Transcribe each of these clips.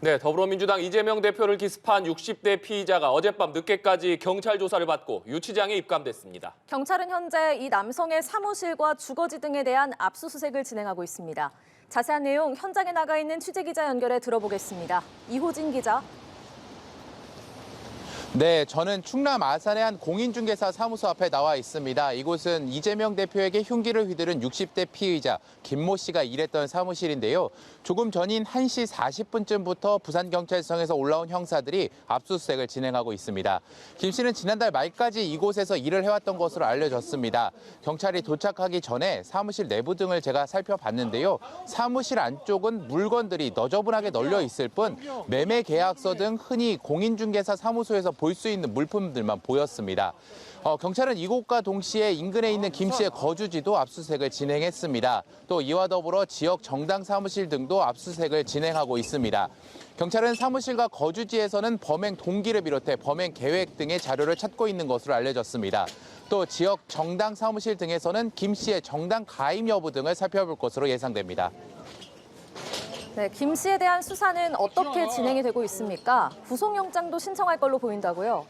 네, 더불어민주당 이재명 대표를 기습한 60대 피의자가 어젯밤 늦게까지 경찰 조사를 받고 유치장에 입감됐습니다. 경찰은 현재 이 남성의 사무실과 주거지 등에 대한 압수수색을 진행하고 있습니다. 자세한 내용 현장에 나가 있는 취재기자 연결해 들어보겠습니다. 이호진 기자. 네, 저는 충남 아산의 한 공인중개사 사무소 앞에 나와 있습니다. 이곳은 이재명 대표에게 흉기를 휘두른 60대 피의자 김모 씨가 일했던 사무실인데요. 조금 전인 1시 40분쯤부터 부산경찰청에서 올라온 형사들이 압수수색을 진행하고 있습니다. 김 씨는 지난달 말까지 이곳에서 일을 해왔던 것으로 알려졌습니다. 경찰이 도착하기 전에 사무실 내부 등을 제가 살펴봤는데요. 사무실 안쪽은 물건들이 너저분하게 널려 있을 뿐 매매 계약서 등 흔히 공인중개사 사무소에서 볼 수 있는 물품들만 보였습니다. 경찰은 이곳과 동시에 인근에 있는 김 씨의 거주지도 압수수색을 진행했습니다. 또 이와 더불어 지역 정당 사무실 등도 압수수색을 진행하고 있습니다. 경찰은 사무실과 거주지에서는 범행 동기를 비롯해 범행 계획 등의 자료를 찾고 있는 것으로 알려졌습니다. 또 지역 정당 사무실 등에서는 김 씨의 정당 가입 여부 등을 살펴볼 것으로 예상됩니다. 네, 김 씨에 대한 수사는 어떻게 진행이 되고 있습니까? 구속영장도 신청할 걸로 보인다고요?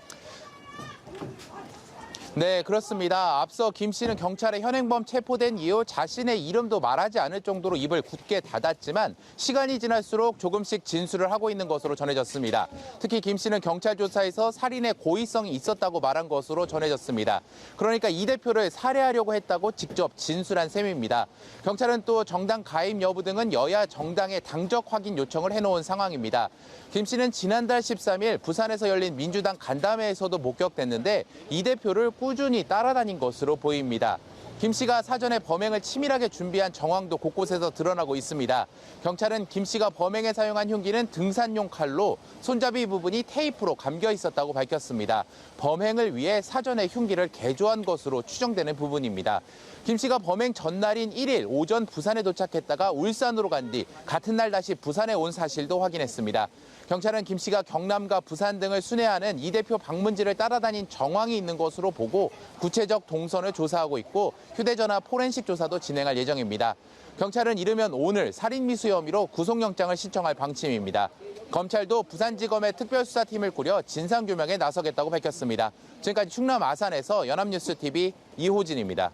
네, 그렇습니다. 앞서 김 씨는 경찰에 현행범 체포된 이후 자신의 이름도 말하지 않을 정도로 입을 굳게 닫았지만 시간이 지날수록 조금씩 진술을 하고 있는 것으로 전해졌습니다. 특히 김 씨는 경찰 조사에서 살인의 고의성이 있었다고 말한 것으로 전해졌습니다. 그러니까 이 대표를 살해하려고 했다고 직접 진술한 셈입니다. 경찰은 또 정당 가입 여부 등은 여야 정당의 당적 확인 요청을 해놓은 상황입니다. 김 씨는 지난달 13일 부산에서 열린 민주당 간담회에서도 목격됐는데 이 대표를 꾸준히 따라다닌 것으로 보입니다. 김 씨가 사전에 범행을 치밀하게 준비한 정황도 곳곳에서 드러나고 있습니다. 경찰은 김 씨가 범행에 사용한 흉기는 등산용 칼로 손잡이 부분이 테이프로 감겨 있었다고 밝혔습니다. 범행을 위해 사전에 흉기를 개조한 것으로 추정되는 부분입니다. 김 씨가 범행 전날인 1일 오전 부산에 도착했다가 울산으로 간 뒤 같은 날 다시 부산에 온 사실도 확인했습니다. 경찰은 김 씨가 경남과 부산 등을 순회하는 이 대표 방문지를 따라다닌 정황이 있는 것으로 보고 구체적 동선을 조사하고 있고 휴대전화 포렌식 조사도 진행할 예정입니다. 경찰은 이르면 오늘 살인미수 혐의로 구속영장을 신청할 방침입니다. 검찰도 부산지검의 특별수사팀을 꾸려 진상규명에 나서겠다고 밝혔습니다. 지금까지 충남 아산에서 연합뉴스TV 이호진입니다.